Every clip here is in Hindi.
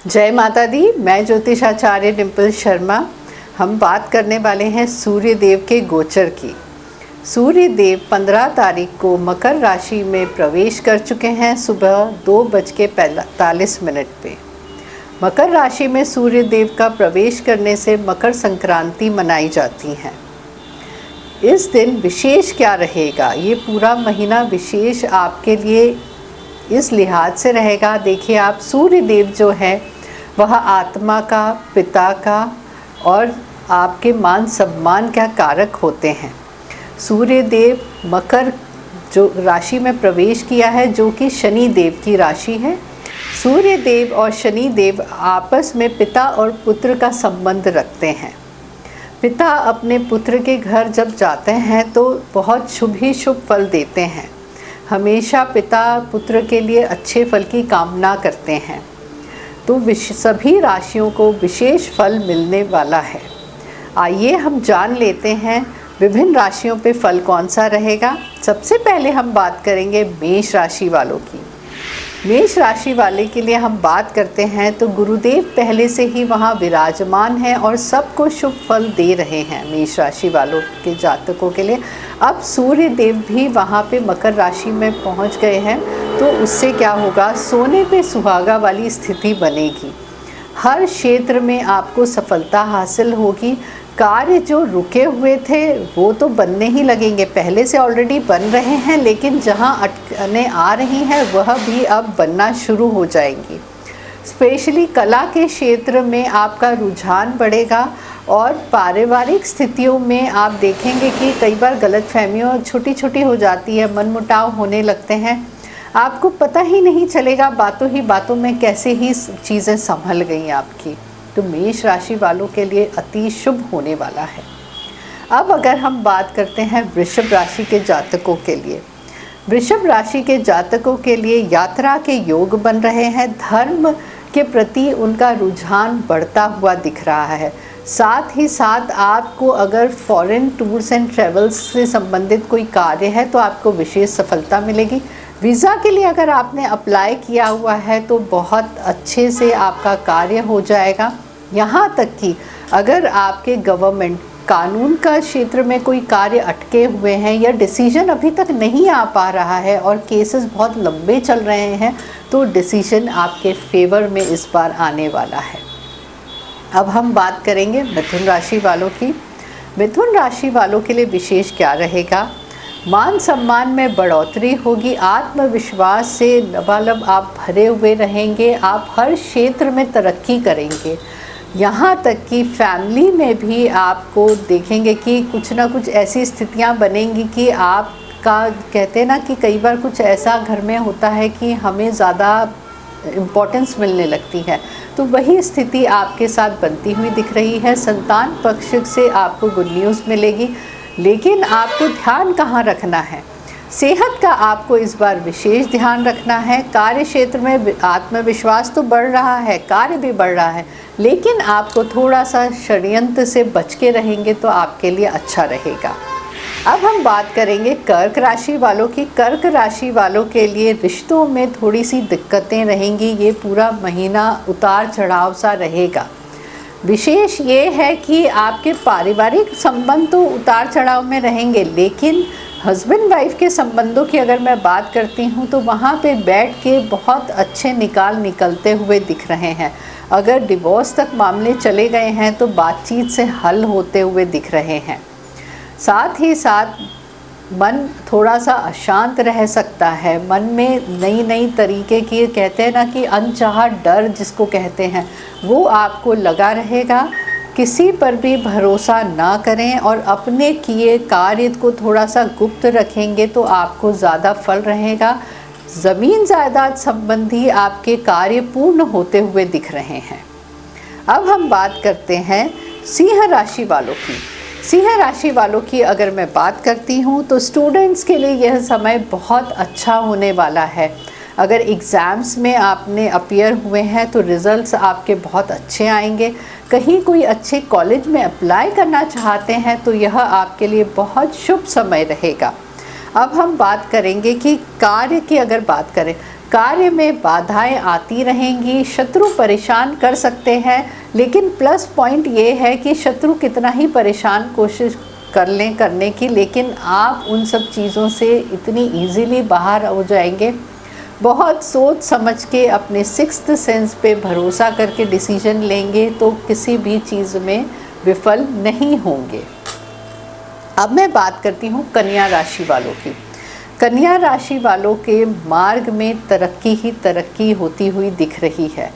जय माता दी। मैं ज्योतिषाचार्य डिम्पल शर्मा। हम बात करने वाले हैं सूर्य देव के गोचर की। सूर्य देव 15 तारीख को मकर राशि में प्रवेश कर चुके हैं सुबह 2:45 पे। मकर राशि में सूर्य देव का प्रवेश करने से मकर संक्रांति मनाई जाती है। इस दिन विशेष क्या रहेगा, ये पूरा महीना विशेष आपके लिए इस लिहाज से रहेगा। देखिए, आप सूर्य देव जो है वह आत्मा का, पिता का और आपके मान सम्मान का कारक होते हैं। सूर्य देव मकर जो राशि में प्रवेश किया है, जो कि शनि देव की राशि है। सूर्य देव और शनि देव आपस में पिता और पुत्र का संबंध रखते हैं। पिता अपने पुत्र के घर जब जाते हैं तो बहुत शुभ ही शुभ फल देते हैं। हमेशा पिता पुत्र के लिए अच्छे फल की कामना करते हैं। तो सभी राशियों को विशेष फल मिलने वाला है। आइए हम जान लेते हैं विभिन्न राशियों पे फल कौन सा रहेगा। सबसे पहले हम बात करेंगे मेष राशि वालों की। मेष राशि वाले के लिए हम बात करते हैं तो गुरुदेव पहले से ही वहाँ विराजमान हैं और सबको शुभ फल दे रहे हैं। मेष राशि वालों के जातकों के लिए अब सूर्य देव भी वहाँ पे मकर राशि में पहुँच गए हैं, तो उससे क्या होगा, सोने पे सुहागा वाली स्थिति बनेगी। हर क्षेत्र में आपको सफलता हासिल होगी। कार्य जो रुके हुए थे वो तो बनने ही लगेंगे, पहले से ऑलरेडी बन रहे हैं, लेकिन जहां अटकने आ रही हैं वह भी अब बनना शुरू हो जाएंगी। स्पेशली कला के क्षेत्र में आपका रुझान बढ़ेगा और पारिवारिक स्थितियों में आप देखेंगे कि कई बार गलतफहमियां छोटी छोटी हो जाती है, मनमुटाव होने लगते हैं। आपको पता ही नहीं चलेगा बातों ही बातों में कैसे ही चीज़ें संभल गई आपकी। तो मेष राशि वालों के लिए अति शुभ होने वाला है। अब अगर हम बात करते हैं वृषभ राशि के जातकों के लिए, वृषभ राशि के जातकों के लिए यात्रा के योग बन रहे हैं। धर्म के प्रति उनका रुझान बढ़ता हुआ दिख रहा है। साथ ही साथ आपको अगर फॉरेन टूर्स एंड ट्रेवल्स से संबंधित कोई कार्य है तो आपको विशेष सफलता मिलेगी। वीज़ा के लिए अगर आपने अप्लाई किया हुआ है तो बहुत अच्छे से आपका कार्य हो जाएगा। यहाँ तक कि अगर आपके गवर्नमेंट कानून का क्षेत्र में कोई कार्य अटके हुए हैं या डिसीजन अभी तक नहीं आ पा रहा है और केसेस बहुत लंबे चल रहे हैं, तो डिसीजन आपके फेवर में इस बार आने वाला है। अब हम बात करेंगे मिथुन राशि वालों की। मिथुन राशि वालों के लिए विशेष क्या रहेगा, मान सम्मान में बढ़ोतरी होगी। आत्मविश्वास से लबालब आप भरे हुए रहेंगे। आप हर क्षेत्र में तरक्की करेंगे। यहाँ तक कि फैमिली में भी आपको देखेंगे कि कुछ ना कुछ ऐसी स्थितियाँ बनेंगी कि आपका, कहते हैं ना कि कई बार कुछ ऐसा घर में होता है कि हमें ज़्यादा इम्पोर्टेंस मिलने लगती है, तो वही स्थिति आपके साथ बनती हुई दिख रही है। संतान पक्ष से आपको गुड न्यूज़ मिलेगी, लेकिन आपको ध्यान कहाँ रखना है, सेहत का आपको इस बार विशेष ध्यान रखना है। कार्य क्षेत्र में आत्मविश्वास तो बढ़ रहा है, कार्य भी बढ़ रहा है, लेकिन आपको थोड़ा सा षड्यंत्र से बच के रहेंगे तो आपके लिए अच्छा रहेगा। अब हम बात करेंगे कर्क राशि वालों की। कर्क राशि वालों के लिए रिश्तों में थोड़ी सी दिक्कतें रहेंगी। ये पूरा महीना उतार चढ़ाव सा रहेगा। विशेष ये है कि आपके पारिवारिक संबंध तो उतार चढ़ाव में रहेंगे, लेकिन हस्बैंड वाइफ के संबंधों की अगर मैं बात करती हूँ तो वहाँ पे बैठ के बहुत अच्छे निकाल निकलते हुए दिख रहे हैं। अगर डिवोर्स तक मामले चले गए हैं तो बातचीत से हल होते हुए दिख रहे हैं। साथ ही साथ मन थोड़ा सा अशांत रह सकता है। मन में नई नई तरीके की, कहते हैं ना कि अनचाहा डर जिसको कहते हैं, वो आपको लगा रहेगा। किसी पर भी भरोसा ना करें और अपने किए कार्य को थोड़ा सा गुप्त रखेंगे तो आपको ज़्यादा फल रहेगा। ज़मीन जायदाद संबंधी आपके कार्य पूर्ण होते हुए दिख रहे हैं। अब हम बात करते हैं सिंह राशि वालों की। सिंह राशि वालों की अगर मैं बात करती हूँ तो स्टूडेंट्स के लिए यह समय बहुत अच्छा होने वाला है। अगर एग्ज़ाम्स में आपने अपीयर हुए हैं तो रिज़ल्ट्स आपके बहुत अच्छे आएंगे। कहीं कोई अच्छे कॉलेज में अप्लाई करना चाहते हैं तो यह आपके लिए बहुत शुभ समय रहेगा। अब हम बात करेंगे कि कार्य की अगर बात करें कार्य में बाधाएं आती रहेंगी, शत्रु परेशान कर सकते हैं, लेकिन प्लस पॉइंट ये है कि शत्रु कितना ही परेशान कोशिश कर लें करने की, लेकिन आप उन सब चीज़ों से इतनी इजीली बाहर हो जाएंगे। बहुत सोच समझ के अपने सिक्स्थ सेंस पे भरोसा करके डिसीजन लेंगे तो किसी भी चीज़ में विफल नहीं होंगे। अब मैं बात करती हूँ कन्या राशि वालों की। कन्या राशि वालों के मार्ग में तरक्की ही तरक्की होती हुई दिख रही है।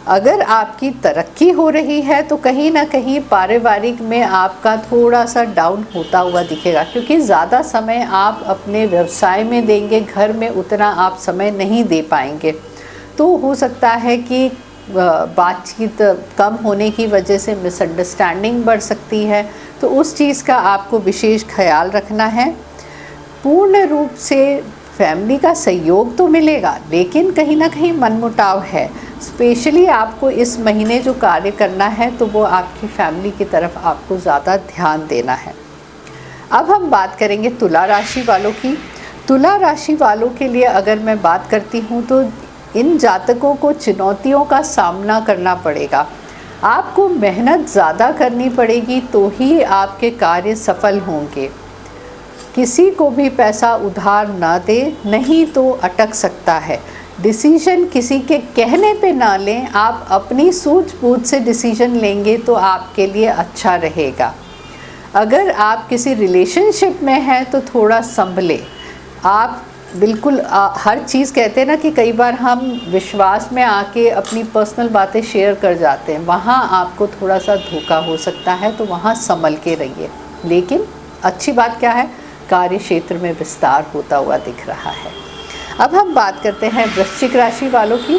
अगर आपकी तरक्की हो रही है तो कहीं ना कहीं पारिवारिक में आपका थोड़ा सा डाउन होता हुआ दिखेगा, क्योंकि ज़्यादा समय आप अपने व्यवसाय में देंगे, घर में उतना आप समय नहीं दे पाएंगे। तो हो सकता है कि बातचीत कम होने की वजह से मिसअंडरस्टैंडिंग बढ़ सकती है, तो उस चीज़ का आपको विशेष ख्याल रखना है। पूर्ण रूप से फैमिली का सहयोग तो मिलेगा, लेकिन कहीं ना कहीं मनमुटाव है। स्पेशली आपको इस महीने जो कार्य करना है तो वो आपकी फैमिली की तरफ आपको ज़्यादा ध्यान देना है। अब हम बात करेंगे तुला राशि वालों की। तुला राशि वालों के लिए अगर मैं बात करती हूँ तो इन जातकों को चुनौतियों का सामना करना पड़ेगा। आपको मेहनत ज़्यादा करनी पड़ेगी तो ही आपके कार्य सफल होंगे। किसी को भी पैसा उधार ना दे, नहीं तो अटक सकता है। डिसीजन किसी के कहने पे ना लें, आप अपनी सूझबूझ से डिसीजन लेंगे तो आपके लिए अच्छा रहेगा। अगर आप किसी रिलेशनशिप में हैं तो थोड़ा संभलें। आप बिल्कुल हर चीज़ कहते हैं ना कि कई बार हम विश्वास में आके अपनी पर्सनल बातें शेयर कर जाते हैं, वहाँ आपको थोड़ा सा धोखा हो सकता है, तो वहाँ संभल के रहिए। लेकिन अच्छी बात क्या है, कार्य क्षेत्र में विस्तार होता हुआ दिख रहा है। अब हम बात करते हैं वृश्चिक राशि वालों की।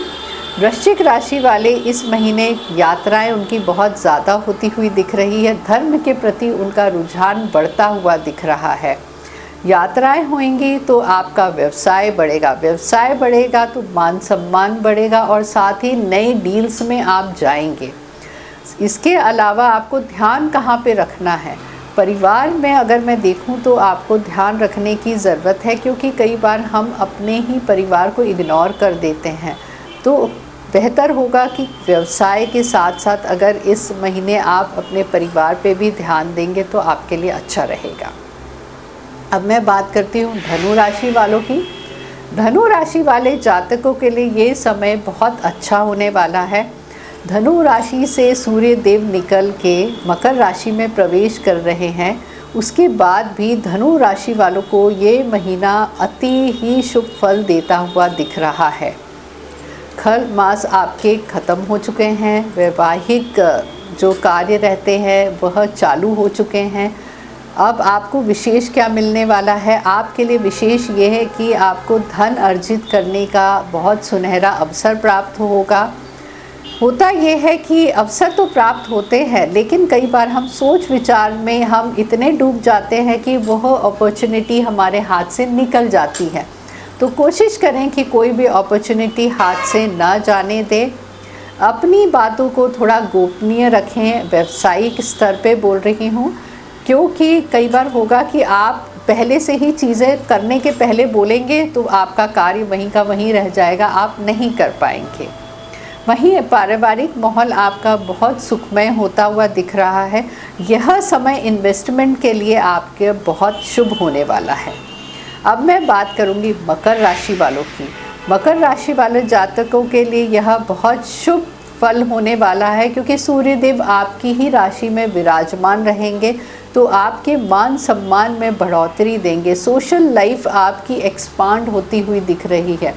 वृश्चिक राशि वाले इस महीने यात्राएं उनकी बहुत ज़्यादा होती हुई दिख रही है। धर्म के प्रति उनका रुझान बढ़ता हुआ दिख रहा है। यात्राएं होंगी तो आपका व्यवसाय बढ़ेगा, व्यवसाय बढ़ेगा तो मान सम्मान बढ़ेगा और साथ ही नए डील्स में आप जाएंगे। इसके अलावा आपको ध्यान कहाँ पे रखना है, परिवार में अगर मैं देखूं तो आपको ध्यान रखने की ज़रूरत है, क्योंकि कई बार हम अपने ही परिवार को इग्नोर कर देते हैं। तो बेहतर होगा कि व्यवसाय के साथ साथ अगर इस महीने आप अपने परिवार पे भी ध्यान देंगे तो आपके लिए अच्छा रहेगा। अब मैं बात करती हूँ धनु राशि वालों की। धनु राशि वाले जातकों के लिए ये समय बहुत अच्छा होने वाला है। धनु राशि से सूर्य देव निकल के मकर राशि में प्रवेश कर रहे हैं। उसके बाद भी धनु राशि वालों को ये महीना अति ही शुभ फल देता हुआ दिख रहा है। खल मास आपके ख़त्म हो चुके हैं, वैवाहिक जो कार्य रहते हैं वह चालू हो चुके हैं। अब आपको विशेष क्या मिलने वाला है, आपके लिए विशेष ये है कि आपको धन अर्जित करने का बहुत सुनहरा अवसर प्राप्त होगा। होता ये है कि अवसर तो प्राप्त होते हैं, लेकिन कई बार हम सोच विचार में हम इतने डूब जाते हैं कि वह अपॉर्चुनिटी हमारे हाथ से निकल जाती है। तो कोशिश करें कि कोई भी अपॉर्चुनिटी हाथ से ना जाने दें। अपनी बातों को थोड़ा गोपनीय रखें, व्यावसायिक स्तर पे बोल रही हूँ, क्योंकि कई बार होगा कि आप पहले से ही चीज़ें करने के पहले बोलेंगे तो आपका कार्य वहीं का वहीं रह जाएगा, आप नहीं कर पाएंगे। वहीं पारिवारिक माहौल आपका बहुत सुखमय होता हुआ दिख रहा है। यह समय इन्वेस्टमेंट के लिए आपके बहुत शुभ होने वाला है। अब मैं बात करूंगी मकर राशि वालों की। मकर राशि वाले जातकों के लिए यह बहुत शुभ फल होने वाला है, क्योंकि सूर्यदेव आपकी ही राशि में विराजमान रहेंगे तो आपके मान सम्मान में बढ़ोतरी देंगे। सोशल लाइफ आपकी एक्सपांड होती हुई दिख रही है।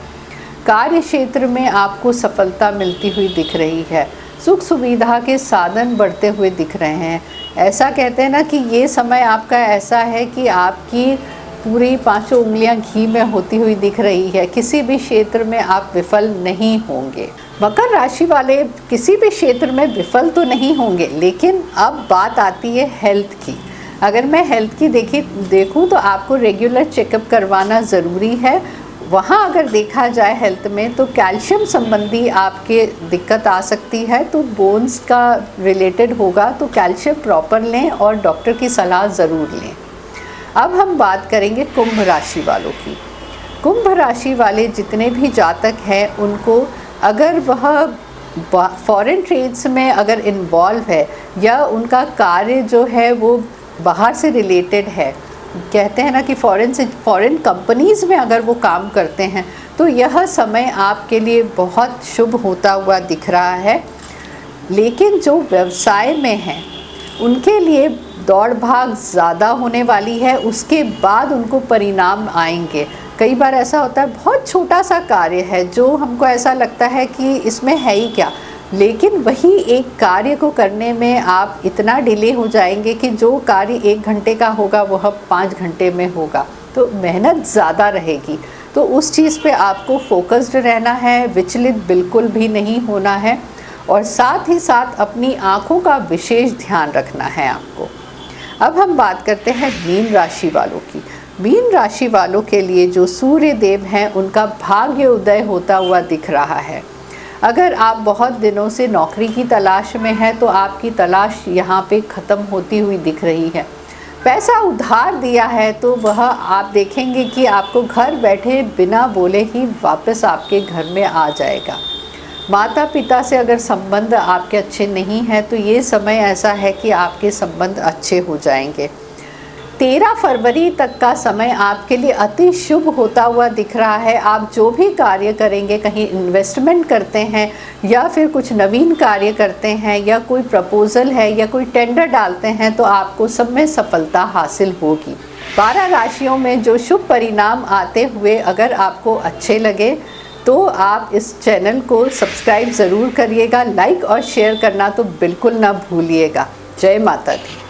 कार्य क्षेत्र में आपको सफलता मिलती हुई दिख रही है। सुख सुविधा के साधन बढ़ते हुए दिख रहे हैं। ऐसा कहते हैं ना कि ये समय आपका ऐसा है कि आपकी पूरी पांचों उंगलियां घी में होती हुई दिख रही है। किसी भी क्षेत्र में आप विफल नहीं होंगे। मकर राशि वाले किसी भी क्षेत्र में विफल तो नहीं होंगे, लेकिन अब बात आती है हेल्थ की। अगर मैं हेल्थ की देखूं तो आपको रेगुलर चेकअप करवाना ज़रूरी है। वहाँ अगर देखा जाए हेल्थ में तो कैल्शियम संबंधी आपके दिक्कत आ सकती है, तो बोन्स का रिलेटेड होगा तो कैल्शियम प्रॉपर लें और डॉक्टर की सलाह ज़रूर लें। अब हम बात करेंगे कुंभ राशि वालों की। कुंभ राशि वाले जितने भी जातक हैं उनको अगर वह फॉरेन ट्रेड्स में अगर इन्वॉल्व है या उनका कार्य जो है वो बाहर से रिलेटेड है, कहते हैं ना कि फॉरेन कंपनीज़ में अगर वो काम करते हैं तो यह समय आपके लिए बहुत शुभ होता हुआ दिख रहा है। लेकिन जो व्यवसाय में हैं उनके लिए दौड़ भाग ज़्यादा होने वाली है, उसके बाद उनको परिणाम आएंगे। कई बार ऐसा होता है बहुत छोटा सा कार्य है जो हमको ऐसा लगता है कि इसमें है ही क्या, लेकिन वही एक कार्य को करने में आप इतना डिले हो जाएंगे कि जो कार्य 1 घंटे का होगा वह 5 घंटे में होगा, तो मेहनत ज़्यादा रहेगी। तो उस चीज़ पे आपको फोकस्ड रहना है, विचलित बिल्कुल भी नहीं होना है और साथ ही साथ अपनी आँखों का विशेष ध्यान रखना है आपको। अब हम बात करते हैं मीन राशि वालों की। मीन राशि वालों के लिए जो सूर्य देव हैं उनका भाग्य उदय होता हुआ दिख रहा है। अगर आप बहुत दिनों से नौकरी की तलाश में हैं तो आपकी तलाश यहाँ पे ख़त्म होती हुई दिख रही है। पैसा उधार दिया है तो वह आप देखेंगे कि आपको घर बैठे बिना बोले ही वापस आपके घर में आ जाएगा। माता पिता से अगर संबंध आपके अच्छे नहीं हैं तो ये समय ऐसा है कि आपके संबंध अच्छे हो जाएंगे। 13 फरवरी तक का समय आपके लिए अति शुभ होता हुआ दिख रहा है। आप जो भी कार्य करेंगे, कहीं इन्वेस्टमेंट करते हैं या फिर कुछ नवीन कार्य करते हैं या कोई प्रपोज़ल है या कोई टेंडर डालते हैं तो आपको सब में सफलता हासिल होगी। 12 राशियों में जो शुभ परिणाम आते हुए अगर आपको अच्छे लगे तो आप इस चैनल को सब्सक्राइब ज़रूर करिएगा, लाइक और शेयर करना तो बिल्कुल ना भूलिएगा। जय माता दी।